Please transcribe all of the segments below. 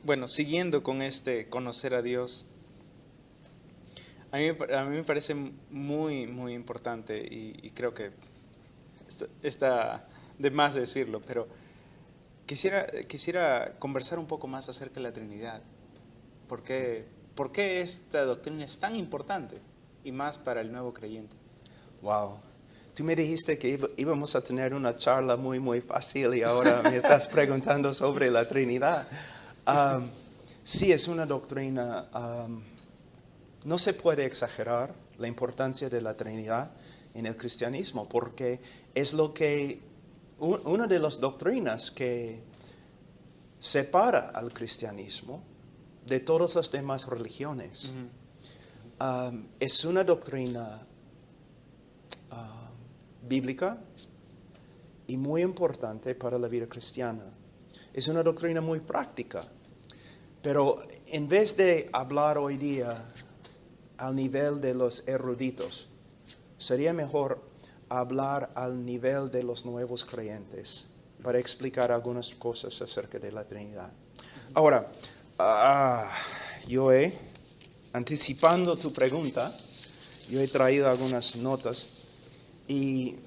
bueno, siguiendo con este conocer a Dios, a mí me parece muy, muy importante y creo que está de más decirlo, pero quisiera conversar un poco más acerca de la Trinidad. ¿Por qué esta doctrina es tan importante y más para el nuevo creyente? Wow. Tú me dijiste que íbamos a tener una charla muy, muy fácil y ahora me estás preguntando sobre la Trinidad. Sí, es una doctrina, no se puede exagerar la importancia de la Trinidad en el cristianismo, porque es una de las doctrinas que separa al cristianismo de todas las demás religiones. Es una doctrina bíblica y muy importante para la vida cristiana. Es una doctrina muy práctica, pero en vez de hablar hoy día al nivel de los eruditos, sería mejor hablar al nivel de los nuevos creyentes para explicar algunas cosas acerca de la Trinidad. Ahora, anticipando tu pregunta, yo he traído algunas notas y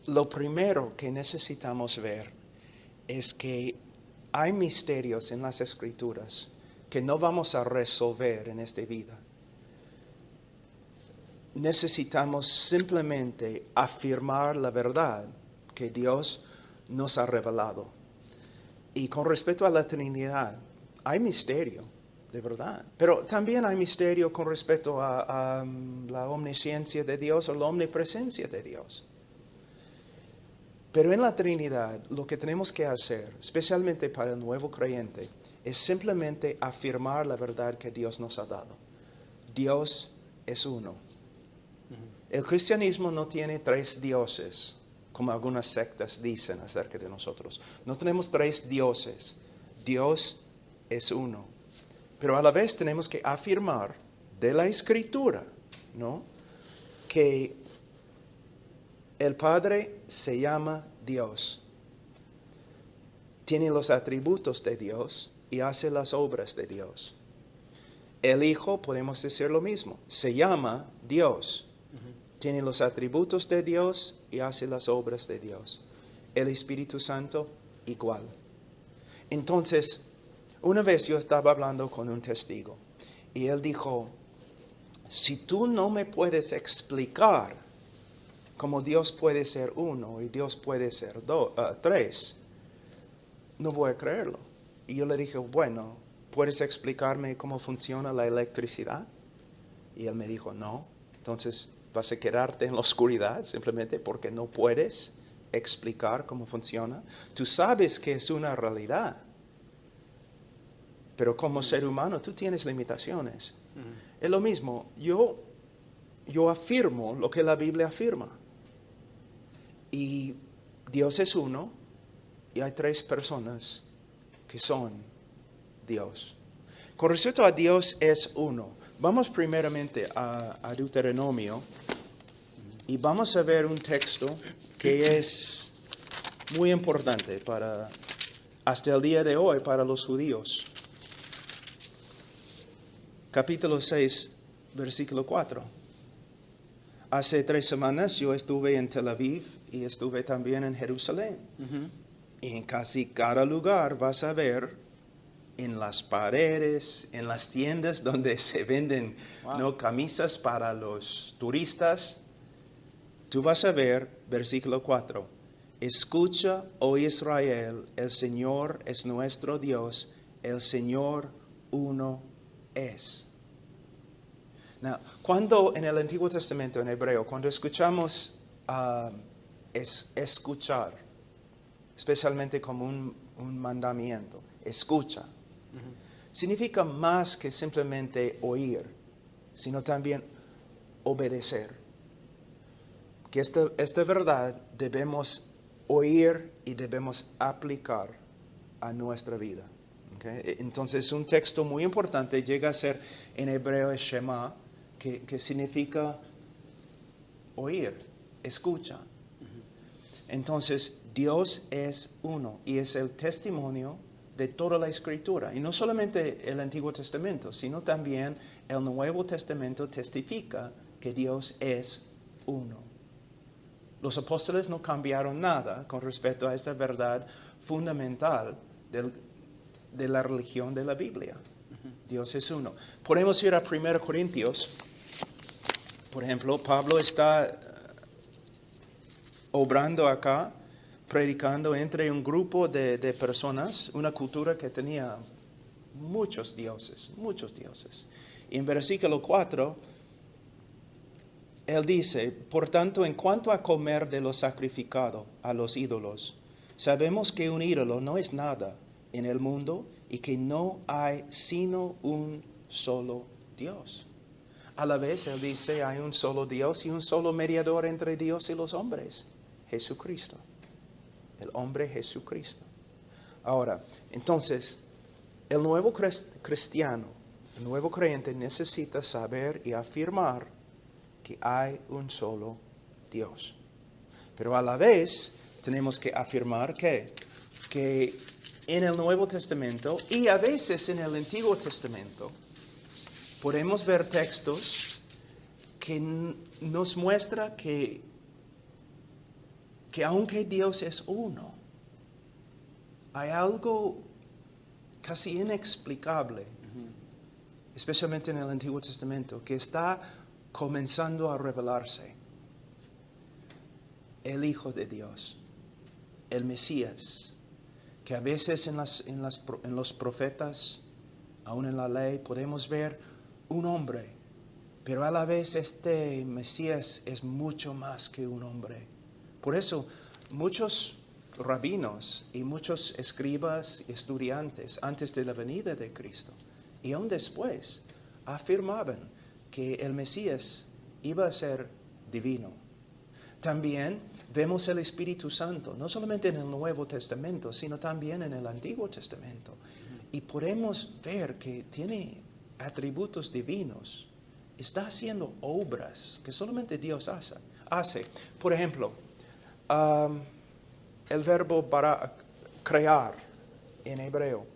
lo primero que necesitamos ver es que hay misterios en las Escrituras que no vamos a resolver en esta vida. Necesitamos simplemente afirmar la verdad que Dios nos ha revelado. Y con respecto a la Trinidad, hay misterio, de verdad. Pero también hay misterio con respecto a la omnisciencia de Dios o la omnipresencia de Dios. Pero en la Trinidad, lo que tenemos que hacer, especialmente para el nuevo creyente, es simplemente afirmar la verdad que Dios nos ha dado. Dios es uno. El cristianismo no tiene tres dioses, como algunas sectas dicen acerca de nosotros. No tenemos tres dioses. Dios es uno. Pero a la vez tenemos que afirmar de la Escritura, ¿no?, que el Padre se llama Dios. Tiene los atributos de Dios y hace las obras de Dios. El Hijo, podemos decir lo mismo, se llama Dios. Tiene los atributos de Dios y hace las obras de Dios. El Espíritu Santo, igual. Entonces, una vez yo estaba hablando con un testigo y él dijo, si tú no me puedes explicar cómo Dios puede ser uno y Dios puede ser tres, no voy a creerlo. Y yo le dije, bueno, ¿puedes explicarme cómo funciona la electricidad? Y él me dijo, no. Entonces, ¿vas a quedarte en la oscuridad simplemente porque no puedes explicar cómo funciona? Tú sabes que es una realidad, pero como ser humano tú tienes limitaciones. Es lo mismo, yo afirmo lo que la Biblia afirma. Y Dios es uno y hay tres personas que son Dios. Con respecto a Dios es uno, vamos primeramente a Deuteronomio y vamos a ver un texto que es muy importante hasta el día de hoy para los judíos. Capítulo 6, versículo 4. Hace 3 semanas yo estuve en Tel Aviv y estuve también en Jerusalén. Y en casi cada lugar vas a ver en las paredes, en las tiendas donde se venden camisas para los turistas, tú vas a ver, versículo 4, escucha, oh Israel, el Señor es nuestro Dios, el Señor uno es. Now, cuando en el Antiguo Testamento, en hebreo, cuando escuchamos escuchar, especialmente como un mandamiento, escucha, significa más que simplemente oír, sino también obedecer. Que esta verdad debemos oír y debemos aplicar a nuestra vida. ¿Okay? Entonces, un texto muy importante llega a ser en hebreo es Shema, que significa oír, escucha. Entonces, Dios es uno y es el testimonio de toda la Escritura. Y no solamente el Antiguo Testamento, sino también el Nuevo Testamento testifica que Dios es uno. Los apóstoles no cambiaron nada con respecto a esta verdad fundamental de la religión de la Biblia. Dios es uno. Podemos ir a 1 Corintios. Por ejemplo, Pablo está obrando acá, predicando entre un grupo de personas, una cultura que tenía muchos dioses. Y en versículo 4, él dice, por tanto, en cuanto a comer de lo sacrificado a los ídolos, sabemos que un ídolo no es nada en el mundo y que no hay sino un solo Dios. A la vez, él dice, hay un solo Dios y un solo mediador entre Dios y los hombres, Jesucristo. El hombre Jesucristo. Ahora, entonces, el nuevo cristiano, el nuevo creyente necesita saber y afirmar que hay un solo Dios. Pero a la vez tenemos que afirmar que en el Nuevo Testamento y a veces en el Antiguo Testamento podemos ver textos que nos muestran que aunque Dios es uno, hay algo casi inexplicable, especialmente en el Antiguo Testamento, que está comenzando a revelarse. El Hijo de Dios, el Mesías, que a veces en los profetas, aún en la ley, podemos ver un hombre, pero a la vez este Mesías es mucho más que un hombre. Por eso muchos rabinos y muchos escribas y estudiantes antes de la venida de Cristo y aún después afirmaban que el Mesías iba a ser divino. También vemos el Espíritu Santo, no solamente en el Nuevo Testamento, sino también en el Antiguo Testamento. Y podemos ver que tiene atributos divinos. Está haciendo obras que solamente Dios hace. Por ejemplo, el verbo para crear en hebreo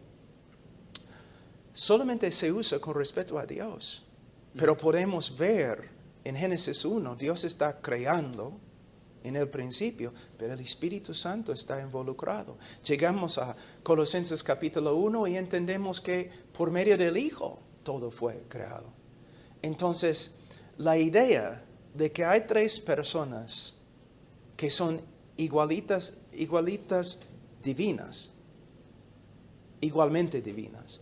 solamente se usa con respecto a Dios. Pero podemos ver en Génesis 1, Dios está creando en el principio, pero el Espíritu Santo está involucrado. Llegamos a Colosenses capítulo 1 y entendemos que por medio del Hijo todo fue creado. Entonces, la idea de que hay tres personas que son igualitas divinas, igualmente divinas,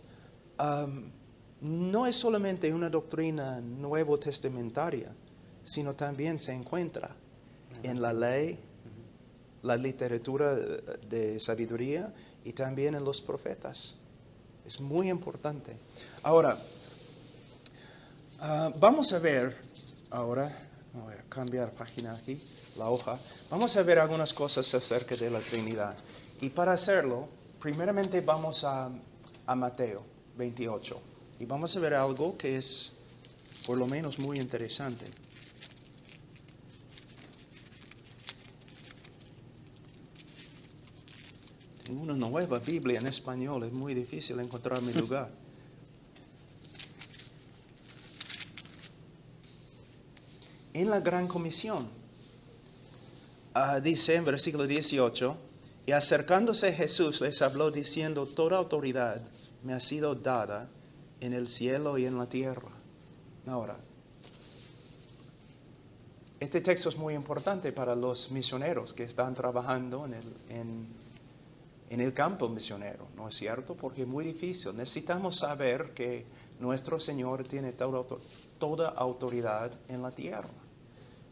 no es solamente una doctrina nuevo testamentaria, sino también se encuentra en la ley, la literatura de sabiduría y también en los profetas. Es muy importante. Ahora, vamos a ver, voy a cambiar página aquí, la hoja. Vamos a ver algunas cosas acerca de la Trinidad. Y para hacerlo, primeramente vamos a Mateo 28. Y vamos a ver algo que es, por lo menos, muy interesante. Tengo una nueva Biblia en español, es muy difícil encontrar mi lugar. En la Gran Comisión, dice en versículo 18, y acercándose Jesús les habló diciendo, toda autoridad me ha sido dada en el cielo y en la tierra. Ahora, este texto es muy importante para los misioneros que están trabajando en el campo misionero, ¿no es cierto? Porque es muy difícil. Necesitamos saber que nuestro Señor tiene toda autoridad en la tierra.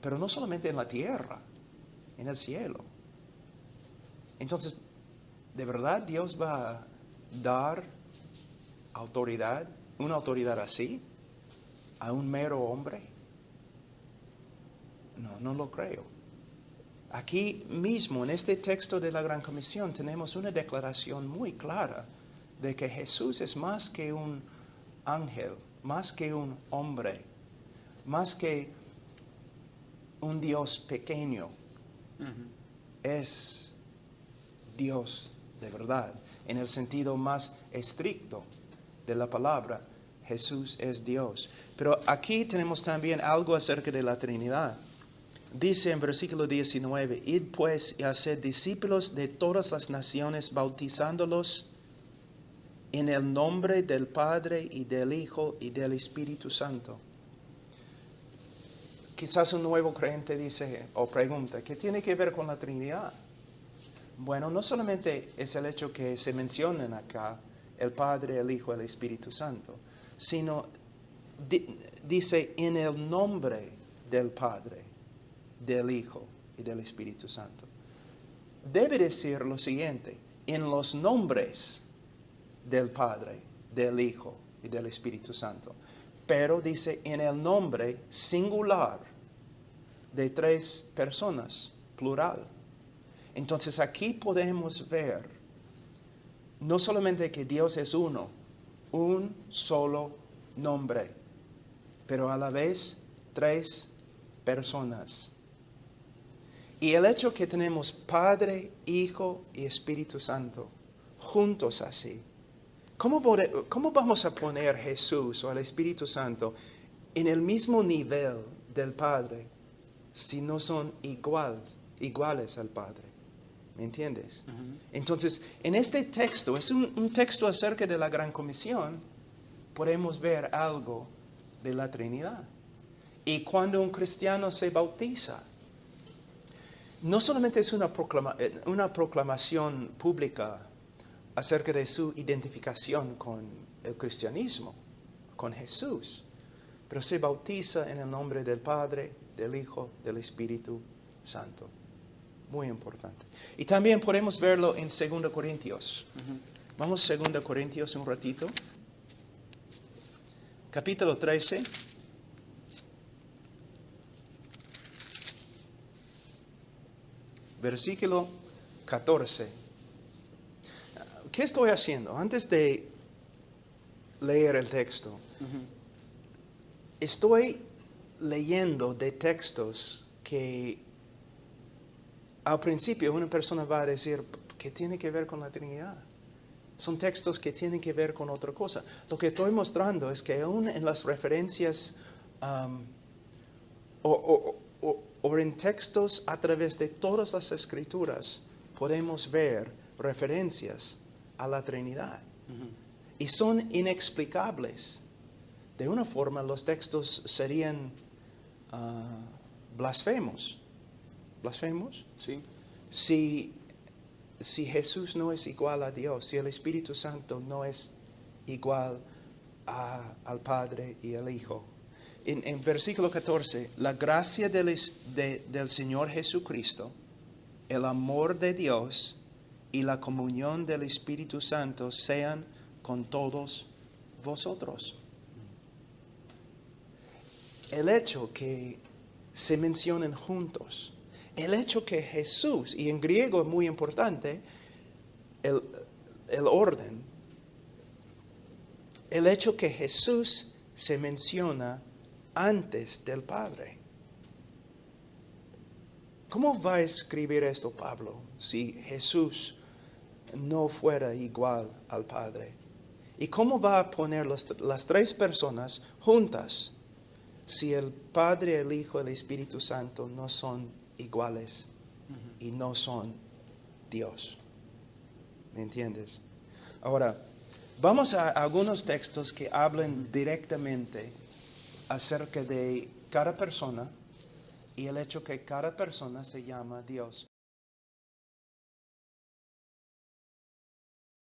Pero no solamente en la tierra, en el cielo. Entonces, ¿de verdad Dios va a dar autoridad, una autoridad así, a un mero hombre? No lo creo. Aquí mismo, en este texto de la Gran Comisión, tenemos una declaración muy clara de que Jesús es más que un ángel, más que un hombre, más que un Dios pequeño. Es Dios de verdad. En el sentido más estricto de la palabra, Jesús es Dios. Pero aquí tenemos también algo acerca de la Trinidad. Dice en versículo 19, id pues y haced discípulos de todas las naciones, bautizándolos en el nombre del Padre y del Hijo y del Espíritu Santo. Quizás un nuevo creyente dice o pregunta, ¿qué tiene que ver con la Trinidad? Bueno, no solamente es el hecho que se mencionan acá el Padre, el Hijo y el Espíritu Santo, sino dice en el nombre del Padre, del Hijo y del Espíritu Santo. Debe decir lo siguiente, en los nombres del Padre, del Hijo y del Espíritu Santo. Pero dice en el nombre singular de 3 personas, plural. Entonces aquí podemos ver no solamente que Dios es uno, un solo nombre, pero a la vez 3 personas. Y el hecho que tenemos Padre, Hijo y Espíritu Santo juntos así, ¿cómo vamos a poner Jesús o el Espíritu Santo en el mismo nivel del Padre si no son iguales al Padre? ¿Me entiendes? Ujú. Entonces, en este texto, es un texto acerca de la Gran Comisión, podemos ver algo de la Trinidad. Y cuando un cristiano se bautiza, no solamente es una proclamación pública acerca de su identificación con el cristianismo, con Jesús, pero se bautiza en el nombre del Padre, del Hijo, del Espíritu Santo. Muy importante. Y también podemos verlo en 2 Corintios. Vamos a 2 Corintios un ratito. Capítulo 13. Versículo 14. ¿Qué estoy haciendo? Antes de leer el texto, estoy leyendo de textos que al principio una persona va a decir, ¿qué tiene que ver con la Trinidad? Son textos que tienen que ver con otra cosa. Lo que estoy mostrando es que aún en las referencias o en textos a través de todas las Escrituras podemos ver referencias a la Trinidad. Y son inexplicables. De una forma, los textos serían blasfemos. ¿Blasfemos? Sí. Si Jesús no es igual a Dios, si el Espíritu Santo no es igual al Padre y al Hijo. En versículo 14, la gracia del Señor Jesucristo, el amor de Dios y la comunión del Espíritu Santo sean con todos vosotros. El hecho que se mencionen juntos, el hecho que Jesús, y en griego es muy importante, el orden, el hecho que Jesús se menciona antes del Padre. ¿Cómo va a escribir esto Pablo si Jesús no fuera igual al Padre? ¿Y cómo va a poner las 3 personas juntas si el Padre, el Hijo y el Espíritu Santo no son iguales y no son Dios? ¿Me entiendes? Ahora, vamos a algunos textos que hablan directamente acerca de cada persona y el hecho que cada persona se llama Dios.